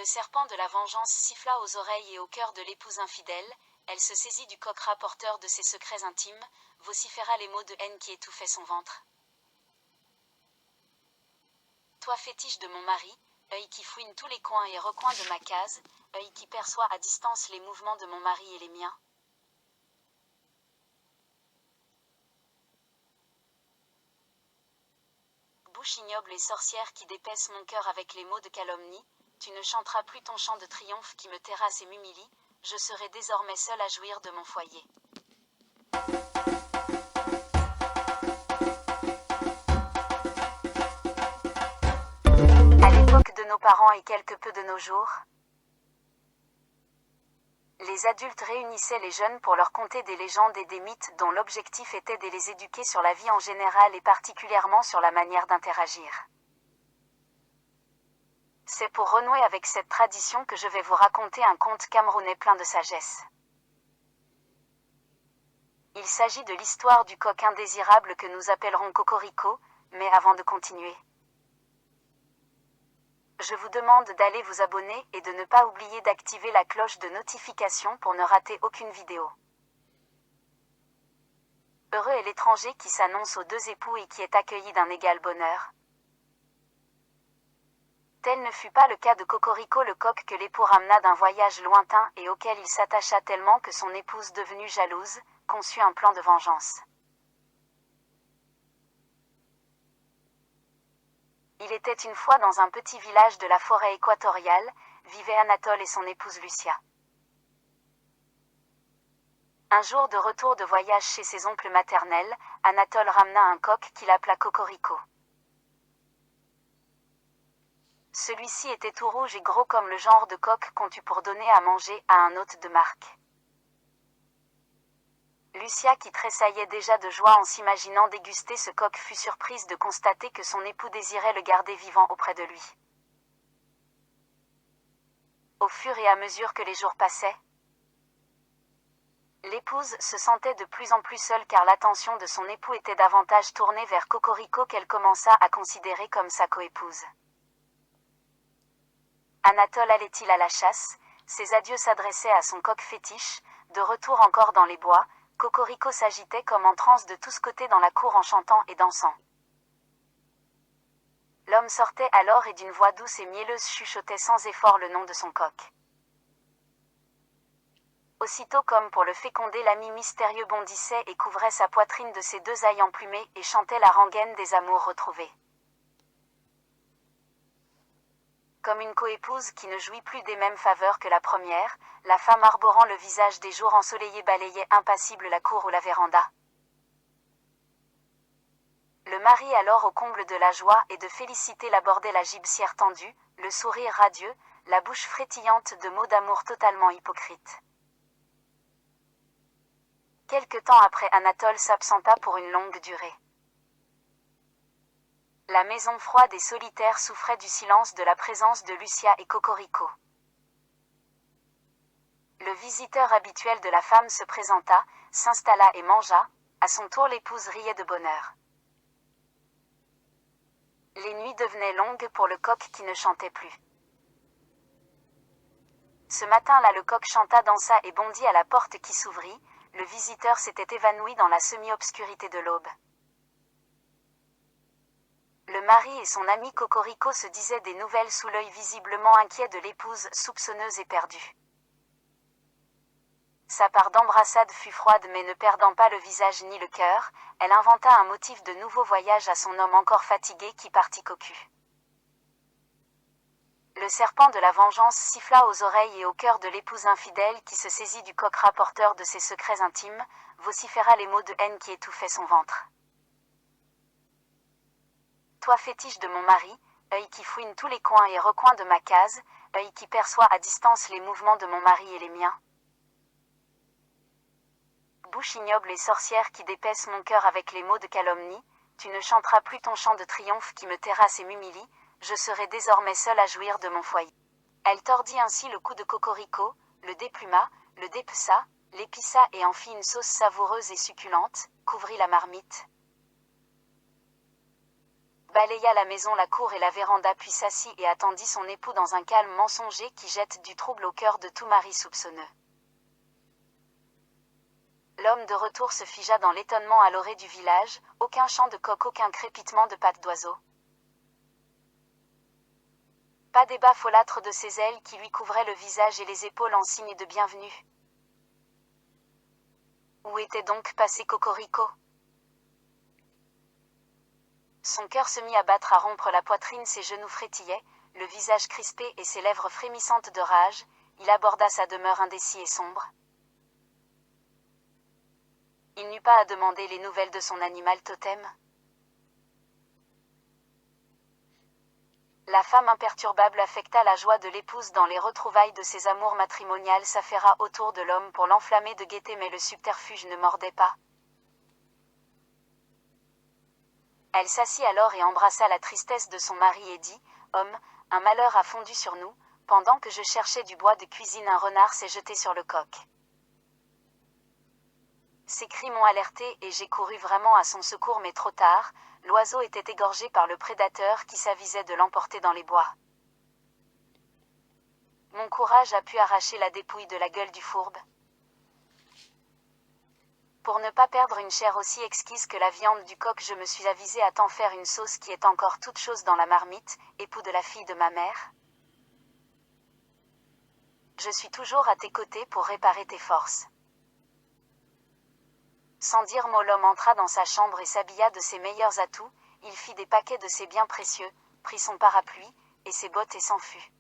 Le serpent de la vengeance siffla aux oreilles et au cœur de l'épouse infidèle, elle se saisit du coq rapporteur de ses secrets intimes, vociféra les mots de haine qui étouffaient son ventre. Toi fétiche de mon mari, œil qui fouine tous les coins et recoins de ma case, œil qui perçoit à distance les mouvements de mon mari et les miens. Bouche ignoble et sorcière qui dépaisse mon cœur avec les mots de calomnie, tu ne chanteras plus ton chant de triomphe qui me terrasse et m'humilie, je serai désormais seule à jouir de mon foyer. À l'époque de nos parents et quelque peu de nos jours, les adultes réunissaient les jeunes pour leur conter des légendes et des mythes dont l'objectif était de les éduquer sur la vie en général et particulièrement sur la manière d'interagir. C'est pour renouer avec cette tradition que je vais vous raconter un conte camerounais plein de sagesse. Il s'agit de l'histoire du coq indésirable que nous appellerons Cocorico, mais avant de continuer, je vous demande d'aller vous abonner et de ne pas oublier d'activer la cloche de notification pour ne rater aucune vidéo. Heureux est l'étranger qui s'annonce aux deux époux et qui est accueilli d'un égal bonheur. Tel ne fut pas le cas de Cocorico le coq que l'époux ramena d'un voyage lointain et auquel il s'attacha tellement que son épouse devenue jalouse, conçut un plan de vengeance. Il était une fois dans un petit village de la forêt équatoriale, vivaient Anatole et son épouse Lucia. Un jour de retour de voyage chez ses oncles maternels, Anatole ramena un coq qu'il appela Cocorico. Celui-ci était tout rouge et gros comme le genre de coq qu'on tue pour donner à manger à un hôte de marque. Lucia, qui tressaillait déjà de joie en s'imaginant déguster ce coq, fut surprise de constater que son époux désirait le garder vivant auprès de lui. Au fur et à mesure que les jours passaient, l'épouse se sentait de plus en plus seule car l'attention de son époux était davantage tournée vers Cocorico qu'elle commença à considérer comme sa coépouse. Anatole allait-il à la chasse? Ses adieux s'adressaient à son coq fétiche. De retour encore dans les bois, Cocorico s'agitait comme en transe de tous côtés dans la cour en chantant et dansant. L'homme sortait alors et d'une voix douce et mielleuse chuchotait sans effort le nom de son coq. Aussitôt, comme pour le féconder, l'ami mystérieux bondissait et couvrait sa poitrine de ses deux ailes emplumées et chantait la rengaine des amours retrouvés. Comme une coépouse qui ne jouit plus des mêmes faveurs que la première, la femme arborant le visage des jours ensoleillés balayait impassible la cour ou la véranda. Le mari, alors au comble de la joie et de félicité, l'abordait la gibecière tendue, le sourire radieux, la bouche frétillante de mots d'amour totalement hypocrites. Quelque temps après, Anatole s'absenta pour une longue durée. La maison froide et solitaire souffrait du silence de la présence de Lucia et Cocorico. Le visiteur habituel de la femme se présenta, s'installa et mangea. À son tour, l'épouse riait de bonheur. Les nuits devenaient longues pour le coq qui ne chantait plus. Ce matin-là, le coq chanta, dansa et bondit à la porte qui s'ouvrit. Le visiteur s'était évanoui dans la semi-obscurité de l'aube. Le mari et son ami Cocorico se disaient des nouvelles sous l'œil visiblement inquiet de l'épouse, soupçonneuse et perdue. Sa part d'embrassade fut froide, mais ne perdant pas le visage ni le cœur, elle inventa un motif de nouveau voyage à son homme encore fatigué qui partit cocu. Le serpent de la vengeance siffla aux oreilles et au cœur de l'épouse infidèle qui se saisit du coq rapporteur de ses secrets intimes, vociféra les mots de haine qui étouffaient son ventre. Toi fétiche de mon mari, œil qui fouine tous les coins et recoins de ma case, œil qui perçoit à distance les mouvements de mon mari et les miens. Bouche ignoble et sorcière qui dépaisse mon cœur avec les mots de calomnie, tu ne chanteras plus ton chant de triomphe qui me terrasse et m'humilie, je serai désormais seule à jouir de mon foyer. Elle tordit ainsi le cou de Cocorico, le dépluma, le dépeça, l'épissa et en fit une sauce savoureuse et succulente, couvrit la marmite. balaya la maison, la cour et la véranda, puis s'assit et attendit son époux dans un calme mensonger qui jette du trouble au cœur de tout mari soupçonneux. L'homme de retour se figea dans l'étonnement à l'orée du village, aucun chant de coq, aucun crépitement de pattes d'oiseau. Pas débat folâtre de ses ailes qui lui couvraient le visage et les épaules en signe de bienvenue. Où était donc passé Cocorico? Son cœur se mit à battre, à rompre la poitrine, ses genoux frétillaient, le visage crispé et ses lèvres frémissantes de rage, il aborda sa demeure indécis et sombre. Il n'eut pas à demander les nouvelles de son animal totem. La femme imperturbable affecta la joie de l'épouse dans les retrouvailles de ses amours matrimoniales, s'affaira autour de l'homme pour l'enflammer de gaieté, mais le subterfuge ne mordait pas. Elle s'assit alors et embrassa la tristesse de son mari et dit : « Homme, un malheur a fondu sur nous, pendant que je cherchais du bois de cuisine, un renard s'est jeté sur le coq. » Ces cris m'ont alerté et j'ai couru vraiment à son secours, mais trop tard, l'oiseau était égorgé par le prédateur qui s'avisait de l'emporter dans les bois. Mon courage a pu arracher la dépouille de la gueule du fourbe. Pour ne pas perdre une chair aussi exquise que la viande du coq, je me suis avisé à t'en faire une sauce qui est encore toute chose dans la marmite, époux de la fille de ma mère. Je suis toujours à tes côtés pour réparer tes forces. Sans dire mot, l'homme entra dans sa chambre et s'habilla de ses meilleurs atouts, il fit des paquets de ses biens précieux, prit son parapluie et ses bottes et s'enfuit.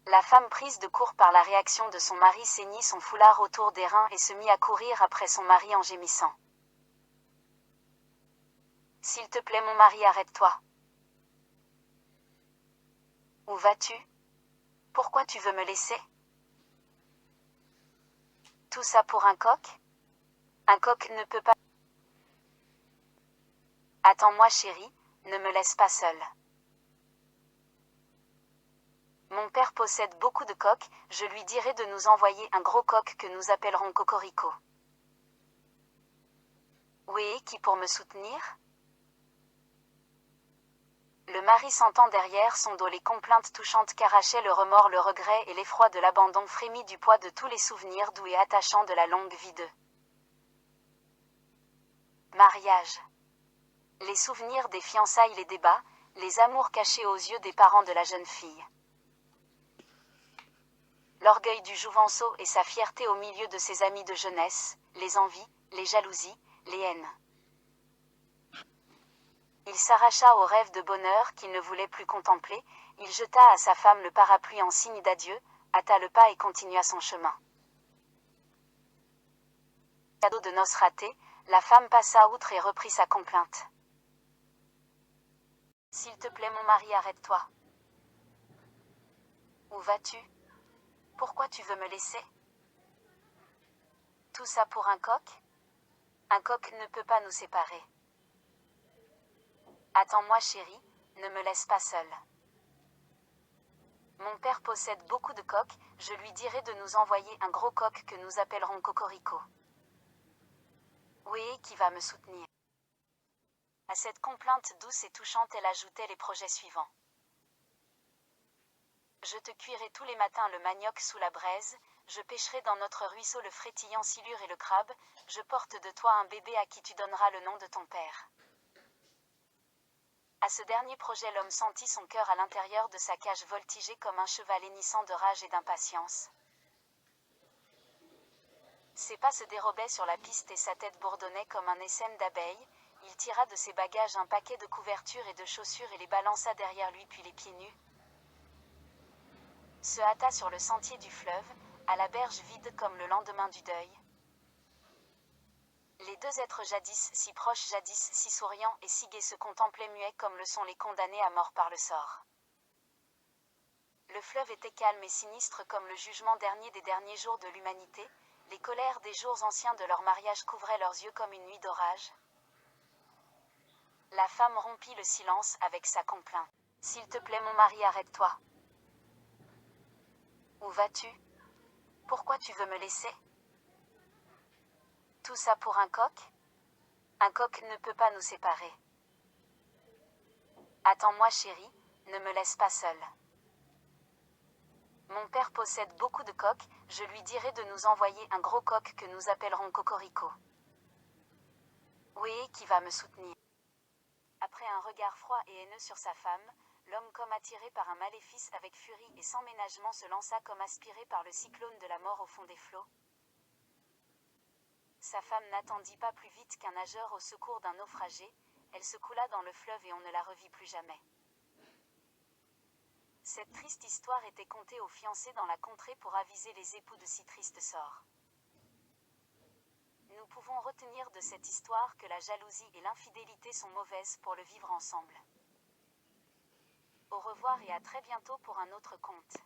La femme, prise de court par la réaction de son mari, ceignit son foulard autour des reins et se mit à courir après son mari en gémissant. « S'il te plaît mon mari, arrête-toi. Où vas-tu? Pourquoi tu veux me laisser? Tout ça pour un coq? Un coq ne peut pas... Attends-moi chérie, ne me laisse pas seule. Mon père possède beaucoup de coqs, je lui dirai de nous envoyer un gros coq que nous appellerons Cocorico. Oui, qui pour me soutenir? » Le mari sentant derrière son dos les complaintes touchantes qu'arrachaient le remords, le regret et l'effroi de l'abandon, frémit du poids de tous les souvenirs doux et attachants de la longue vie de mariage. Les souvenirs des fiançailles, les débats, les amours cachés aux yeux des parents de la jeune fille. L'orgueil du jouvenceau et sa fierté au milieu de ses amis de jeunesse, les envies, les jalousies, les haines. Il s'arracha au rêve de bonheur qu'il ne voulait plus contempler, il jeta à sa femme le parapluie en signe d'adieu, hâta le pas et continua son chemin. Cadeau de noces raté, la femme passa outre et reprit sa complainte. « S'il te plaît mon mari, arrête-toi. Où vas-tu? Pourquoi tu veux me laisser? Tout ça pour un coq? Un coq ne peut pas nous séparer. Attends-moi chérie, ne me laisse pas seule. Mon père possède beaucoup de coqs, je lui dirai de nous envoyer un gros coq que nous appellerons Cocorico. Oui, qui va me soutenir. » À cette complainte douce et touchante, elle ajoutait les projets suivants. « Je te cuirai tous les matins le manioc sous la braise, je pêcherai dans notre ruisseau le frétillant silure et le crabe, je porte de toi un bébé à qui tu donneras le nom de ton père. » À ce dernier projet, l'homme sentit son cœur à l'intérieur de sa cage voltiger comme un cheval hennissant de rage et d'impatience. Ses pas se dérobaient sur la piste et sa tête bourdonnait comme un essaim d'abeilles. Il tira de ses bagages un paquet de couvertures et de chaussures et les balança derrière lui, puis les pieds nus se hâta sur le sentier du fleuve, à la berge vide comme le lendemain du deuil. Les deux êtres jadis si proches, jadis si souriants et si gais, se contemplaient muets comme le sont les condamnés à mort par le sort. Le fleuve était calme et sinistre comme le jugement dernier des derniers jours de l'humanité, les colères des jours anciens de leur mariage couvraient leurs yeux comme une nuit d'orage. La femme rompit le silence avec sa complainte. « S'il te plaît mon mari, arrête-toi. Où vas-tu? Pourquoi tu veux me laisser? Tout ça pour un coq? Un coq ne peut pas nous séparer. Attends-moi chérie, ne me laisse pas seule. Mon père possède beaucoup de coqs, je lui dirai de nous envoyer un gros coq que nous appellerons Cocorico. Oui, qui va me soutenir. Après un regard froid et haineux sur sa femme, l'homme comme attiré par un maléfice avec furie et sans ménagement se lança comme aspiré par le cyclone de la mort au fond des flots. Sa femme n'attendit pas plus vite qu'un nageur au secours d'un naufragé, elle se coula dans le fleuve et on ne la revit plus jamais. Cette triste histoire était contée aux fiancés dans la contrée pour aviser les époux de si triste sort. Nous pouvons retenir de cette histoire que la jalousie et l'infidélité sont mauvaises pour le vivre ensemble. Au revoir et à très bientôt pour un autre conte.